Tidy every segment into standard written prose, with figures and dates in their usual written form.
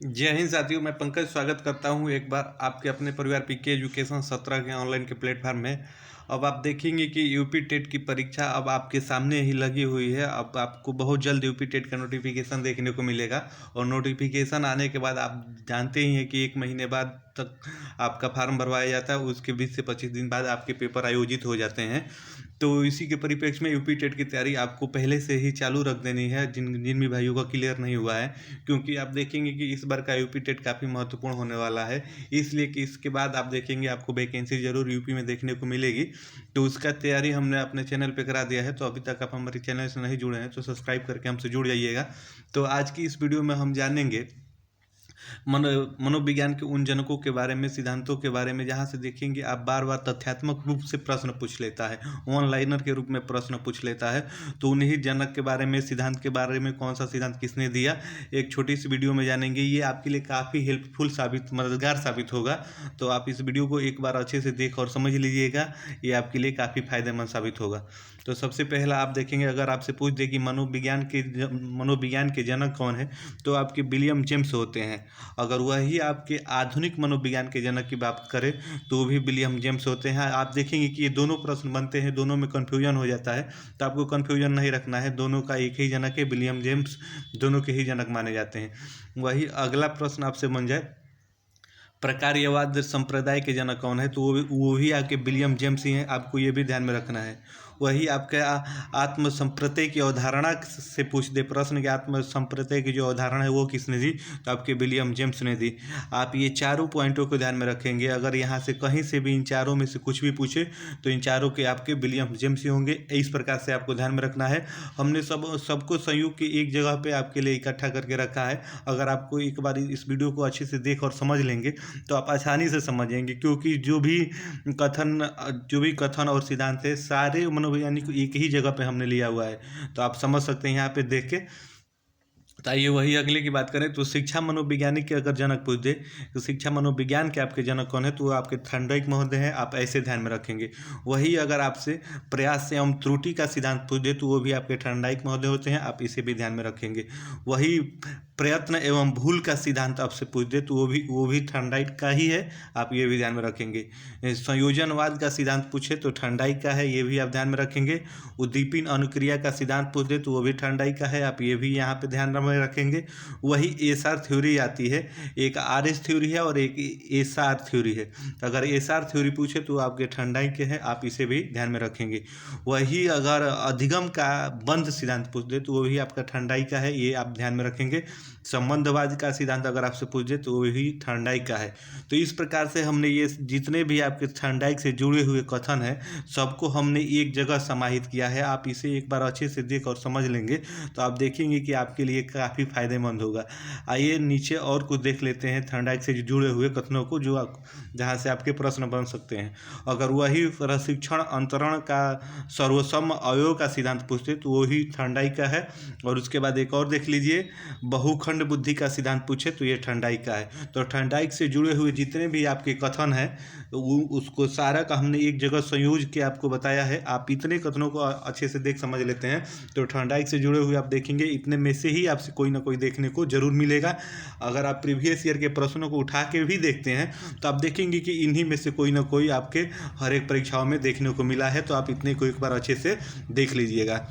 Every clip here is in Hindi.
जय हिंद साथियों, मैं पंकज स्वागत करता हूं एक बार आपके अपने परिवार पीके एजुकेशन 17 के ऑनलाइन के प्लेटफॉर्म में। अब आप देखेंगे कि यूपी टेट की परीक्षा अब आपके सामने ही लगी हुई है। अब आपको बहुत जल्द यूपी टेट का नोटिफिकेशन देखने को मिलेगा और नोटिफिकेशन आने के बाद आप जानते ही हैं कि 1 महीने बाद तक आपका फॉर्म भरवाया जाता है। उसके 20 से 25 दिन बाद आपके पेपर आयोजित हो जाते हैं। तो इसी के परिप्रेक्ष्य में यूपी टेट की तैयारी आपको पहले से ही चालू रख देनी है, जिन भी भाइयों का क्लियर नहीं हुआ है, क्योंकि आप देखेंगे कि इस बार का यूपी टेट काफ़ी महत्वपूर्ण होने वाला है। इसलिए कि इसके बाद आप देखेंगे आपको वैकेंसी जरूर यूपी में देखने को मिलेगी। तो उसका तैयारी हमने अपने चैनल पे करा दिया है। तो अभी तक आप हमारे चैनल से नहीं जुड़े हैं तो सब्सक्राइब करके हमसे जुड़ जाइएगा। तो आज की इस वीडियो में हम जानेंगे मनोविज्ञान के उन जनकों के बारे में, सिद्धांतों के बारे में, जहाँ से देखेंगे आप बार बार तथ्यात्मक रूप से प्रश्न पूछ लेता है, वन लाइनर के रूप में प्रश्न पूछ लेता है। तो उन्हीं जनक के बारे में, सिद्धांत के बारे में, कौन सा सिद्धांत किसने दिया, एक छोटी सी वीडियो में जानेंगे। ये आपके लिए काफ़ी हेल्पफुल मददगार साबित होगा। तो आप इस वीडियो को एक बार अच्छे से देख और समझ लीजिएगा, ये आपके लिए काफ़ी फायदेमंद साबित होगा। तो सबसे पहला आप देखेंगे, अगर आपसे पूछ दे कि मनोविज्ञान के जनक कौन है, तो आपके विलियम जेम्स होते हैं। अगर वही आपके आधुनिक मनोविज्ञान के जनक की बात करें तो भी विलियम जेम्स होते हैं। आप देखेंगे कि ये दोनों प्रश्न बनते हैं, दोनों में कन्फ्यूजन हो जाता है। तो आपको कन्फ्यूजन नहीं रखना है, दोनों का एक ही जनक है, विलियम जेम्स दोनों के ही जनक माने जाते हैं। वही अगला प्रश्न आपसे बन जाए, प्रकार्यवाद संप्रदाय के जनक कौन है, तो वो भी आपके विलियम जेम्स ही हैं। आपको ये भी ध्यान में रखना है। वही आपके आत्म संप्रत्यय की अवधारणा से पूछ दे प्रश्न कि आत्म संप्रत्यय की जो अवधारणा है वो किसने दी, तो आपके विलियम जेम्स ने दी। आप ये चारों पॉइंटों को ध्यान में रखेंगे। अगर यहाँ से कहीं से भी इन चारों में से कुछ भी पूछे तो इन चारों के आपके विलियम जेम्स ही होंगे। इस प्रकार से आपको ध्यान में रखना है। हमने सबको संयुक्त की एक जगह पे आपके लिए इकट्ठा करके रखा है। अगर आपको एक बार इस वीडियो को अच्छे से देख और समझ लेंगे तो आप आसानी से समझेंगे, क्योंकि जो भी कथन और सिद्धांत है सारे मनोवैज्ञानिक को एक ही जगह पे हमने लिया हुआ है। तो आप समझ सकते हैं यहाँ पे देख के। तो आइए वही अगले की बात करें, तो शिक्षा मनोविज्ञानिक के अगर जनक पूछ दे तो शिक्षा मनोविज्ञान के आपके जनक कौन है, तो वो आपके थॉर्नडाइक महोदय हैं। आप ऐसे ध्यान में रखेंगे। वही अगर आपसे प्रयास एवं त्रुटि का सिद्धांत पूछ दे तो वो भी आपके थॉर्नडाइक महोदय होते हैं। आप इसे भी ध्यान में रखेंगे। वही प्रयत्न एवं भूल का सिद्धांत आपसे पूछ दे तो वो भी थॉर्नडाइक का ही है। आप ये भी ध्यान में रखेंगे। संयोजनवाद का सिद्धांत पूछे तो थॉर्नडाइक का है, ये भी आप ध्यान में रखेंगे। उद्दीपन अनुक्रिया का सिद्धांत पूछ दे तो वो भी थॉर्नडाइक का है। आप ये भी यहाँ पे ध्यान में रखेंगे। वही एसआर थ्योरी आती है, एक आरएस थ्योरी है और एक एसआर थ्योरी है। अगर एसआर थ्योरी पूछे तो आपके थॉर्नडाइक के हैं। आप इसे भी ध्यान में रखेंगे। वही अगर अधिगम का बंध सिद्धांत पूछ दे तो वो भी आपका थॉर्नडाइक का है, ये आप ध्यान में रखेंगे। संबंधवाद का सिद्धांत अगर आपसे पूछ दे तो वो भी थॉर्नडाइक का है। तो इस प्रकार से हमने ये जितने भी आपके थॉर्नडाइक से जुड़े हुए कथन हैं सबको हमने एक जगह समाहित किया है। आप इसे एक बार अच्छे से देख और समझ लेंगे तो आप देखेंगे कि आपके लिए काफ़ी फायदेमंद होगा। आइए नीचे और कुछ देख लेते हैं थॉर्नडाइक से जुड़े हुए कथनों को, जहाँ से आपके प्रश्न बन सकते हैं। अगर वही प्रशिक्षण अंतरण का सर्वसम्म अवयव का सिद्धांत पूछते तो वही थॉर्नडाइक का है। और उसके बाद एक और देख लीजिए, बहुखंड बुद्धि का सिद्धांत पूछे तो ये थॉर्नडाइक का है। तो थॉर्नडाइक से जुड़े हुए जितने भी आपके कथन हैं उसको सारा का हमने एक जगह संयोज के आपको बताया है। आप इतने कथनों को अच्छे से देख समझ लेते हैं तो थॉर्नडाइक से जुड़े हुए आप देखेंगे इतने में से ही आपसे कोई ना कोई देखने को जरूर मिलेगा। अगर आप प्रीवियस ईयर के प्रश्नों को उठा के भी देखते हैं तो आप देखेंगे कि इन्हीं में से कोई ना कोई आपके हर एक परीक्षाओं में देखने को मिला है। तो आप इतने को एक बार अच्छे से देख लीजिएगा।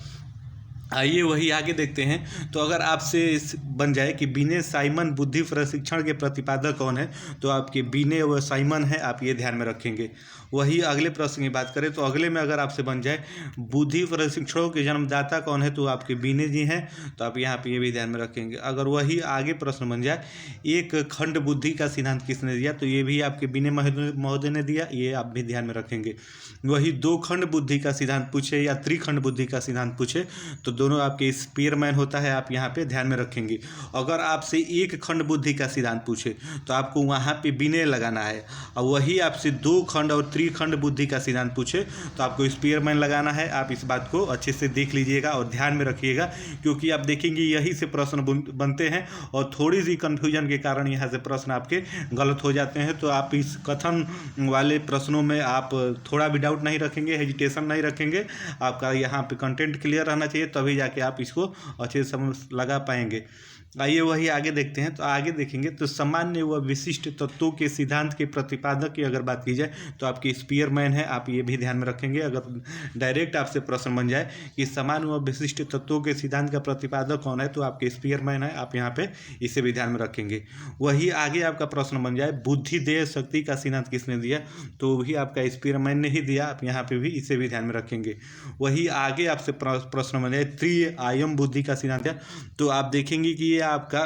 आइए वही आगे देखते हैं। तो अगर आपसे बन जाए कि बीने साइमन बुद्धि प्रशिक्षण के प्रतिपादक कौन है, तो आपके बीने व साइमन है। आप ये ध्यान में रखेंगे। वही अगले प्रश्न की बात करें तो अगले में अगर आपसे बन जाए बुद्धि प्रशिक्षणों के जन्मदाता कौन है, तो आपके बीने जी हैं। तो आप यहाँ पे ये भी ध्यान में रखेंगे। अगर वही आगे प्रश्न बन जाए एक खंड बुद्धि का सिद्धांत किसने दिया, तो ये भी आपके बीने महोदय ने दिया, ये आप भी ध्यान में रखेंगे। वही दो खंड बुद्धि का सिद्धांत पूछे या त्रिखंड बुद्धि का सिद्धांत पूछे तो दोनों आपके स्पीयरमैन होता है। आप यहाँ पे ध्यान में रखेंगे। अगर आपसे एक खंड बुद्धि का सिद्धांत पूछे तो आपको वहाँ पे विनय लगाना है। और वही आपसे दो खंड और त्रिखंड बुद्धि का सिद्धांत पूछे तो आपको स्पीयरमैन लगाना है। आप इस बात को अच्छे से देख लीजिएगा और ध्यान में रखिएगा, क्योंकि आप देखेंगे यही से प्रश्न बनते हैं और थोड़ी सी कन्फ्यूजन के कारण यहाँ से प्रश्न आपके गलत हो जाते हैं। तो आप इस कथन वाले प्रश्नों में आप थोड़ा भी डाउट नहीं रखेंगे, हेजिटेशन नहीं रखेंगे। आपका यहाँ पे कंटेंट क्लियर रहना चाहिए, तभी जाके आप इसको अच्छे से समझ लगा पाएंगे। आइए वही आगे देखते हैं। तो आगे देखेंगे तो सामान्य व विशिष्ट तत्वों के सिद्धांत के प्रतिपादक की अगर बात की जाए तो आपकी स्पीयरमैन है। आप ये भी ध्यान में रखेंगे, अगर डायरेक्ट आपसे प्रश्न बन जाए कि सामान्य व विशिष्ट तत्वों के सिद्धांत का प्रतिपादक कौन है, तो आपके स्पीयरमैन है। आप यहाँ पे इसे भी ध्यान में रखेंगे। वही आगे आपका प्रश्न बन जाए बुद्धि देह शक्ति का सिद्धांत किसने दिया, तो वही आपका स्पीयरमैन ने ही दिया। आप यहाँ पे भी इसे भी ध्यान में रखेंगे। वही आगे आपसे प्रश्न बन जाए त्रिआयाम बुद्धि का सिद्धांत है, तो आप देखेंगे कि ये आपका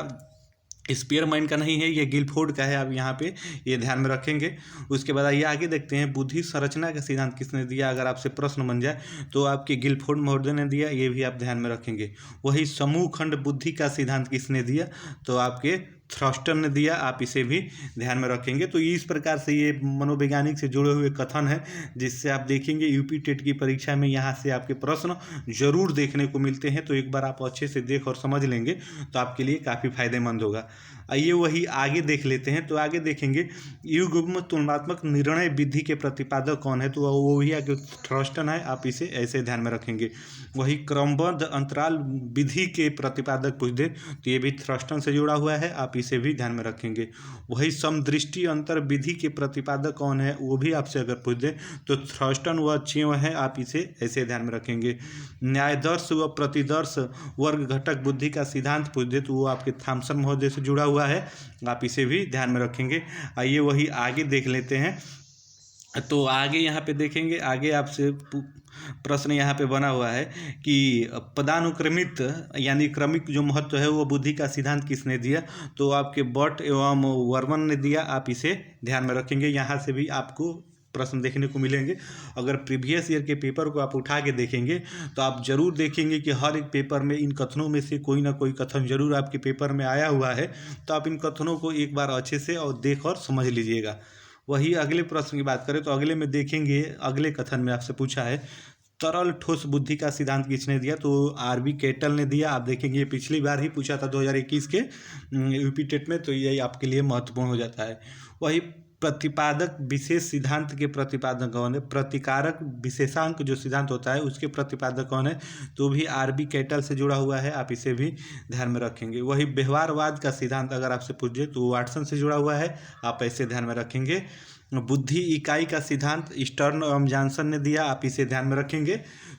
स्पीयरमैन का नहीं है, ये गिलफोर्ड का है। आप यहाँ पे ये ध्यान में रखेंगे। उसके बाद आइए आगे देखते हैं बुद्धि संरचना का सिद्धांत किसने दिया, अगर आपसे प्रश्न बन जाए तो आपके गिलफोर्ड महोदय ने दिया। ये भी आप ध्यान में रखेंगे। वही समूह खंड बुद्धि का सिद्धांत किसने दिया, तो आपके थ्रस्टर ने दिया। आप इसे भी ध्यान में रखेंगे। तो इस प्रकार से ये मनोवैज्ञानिक से जुड़े हुए कथन है, जिससे आप देखेंगे यूपी टेट की परीक्षा में यहाँ से आपके प्रश्न जरूर देखने को मिलते हैं। तो एक बार आप अच्छे से देख और समझ लेंगे तो आपके लिए काफ़ी फायदेमंद होगा। आइए वही आगे देख लेते हैं। तो आगे देखेंगे युग्म तुलनात्मक निर्णय विधि के प्रतिपादक कौन है, तो वो भी आगे थ्रस्टन है। आप इसे ऐसे ध्यान में रखेंगे। वही क्रमबद्ध अंतराल विधि के प्रतिपादक पूछ दे तो ये भी थ्रस्टन से जुड़ा हुआ है। आप इसे भी ध्यान में रखेंगे। वही समदृष्टि अंतर विधि के प्रतिपादक कौन है, वो भी आपसे अगर पूछ दे तो थ्रस्टन व च्यों है। आप इसे ऐसे ध्यान में रखेंगे। न्यायदर्श व प्रतिदर्श वर्ग घटक बुद्धि का सिद्धांत पूछ दे तो वो आपके थॉमसन महोदय से जुड़ा हुआ है। आप इसे भी ध्यान में रखेंगे। आइए वही आगे देख लेते हैं। तो आगे यहाँ पे देखेंगे, आगे आपसे प्रश्न यहाँ पे बना हुआ है कि पदानुक्रमित यानी क्रमिक जो महत्व है वो बुद्धि का सिद्धांत किसने दिया, तो आपके बट एवं वर्मन ने दिया। आप इसे ध्यान में रखेंगे। यहाँ से भी आपको प्रश्न देखने को मिलेंगे। अगर प्रीवियस ईयर के पेपर को आप उठा के देखेंगे तो आप जरूर देखेंगे कि हर एक पेपर में इन कथनों में से कोई ना कोई कथन जरूर आपके पेपर में आया हुआ है। तो आप इन कथनों को एक बार अच्छे से और देख और समझ लीजिएगा। वही अगले प्रश्न की बात करें तो अगले में देखेंगे, अगले कथन में आपसे पूछा है तरल ठोस बुद्धि का सिद्धांत किसने दिया, तो आरबी केटल ने दिया। आप देखेंगे ये पिछली बार ही पूछा था 2021 के यूपी टेट में, तो ये आपके लिए महत्वपूर्ण हो जाता है। वही प्रतिपादक विशेष सिद्धांत के प्रतिपादक कौन है, प्रतिकारक विशेषांक जो सिद्धांत होता है उसके प्रतिपादक कौन है, तो भी आरबी केटल से जुड़ा हुआ है। आप इसे भी ध्यान में रखेंगे। वही व्यवहारवाद का सिद्धांत अगर आपसे पूछे तो वाटसन से जुड़ा हुआ है। आप ऐसे ध्यान में रखेंगे। बुद्धि इकाई का सिद्धांत स्टर्न एवं जॉनसन ने दिया। आप इसे ध्यान में रखेंगे।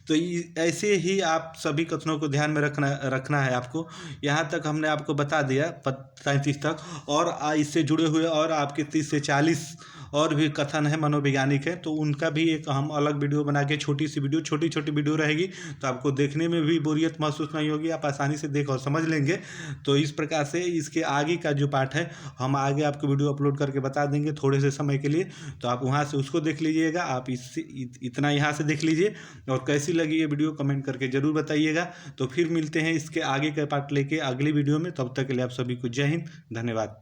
तो ऐसे ही आप सभी कथनों को ध्यान में रखना है आपको। यहाँ तक हमने आपको बता दिया 35 तक, और इससे जुड़े हुए और आपके 30 से 40 और भी कथन है मनोवैज्ञानिक है, तो उनका भी एक हम अलग वीडियो बना के छोटी छोटी वीडियो रहेगी, तो आपको देखने में भी बोरियत महसूस नहीं होगी। आप आसानी से देख और समझ लेंगे। तो इस प्रकार से इसके आगे का जो पार्ट है हम आगे आपको वीडियो अपलोड करके बता देंगे थोड़े से समय के लिए। तो आप वहाँ से उसको देख लीजिएगा। आप इससे इतना यहाँ से देख लीजिए और कैसी लगी ये वीडियो कमेंट करके ज़रूर बताइएगा। तो फिर मिलते हैं इसके आगे का पार्ट लेके अगली वीडियो में। तब तक के लिए आप सभी को जय हिंद, धन्यवाद।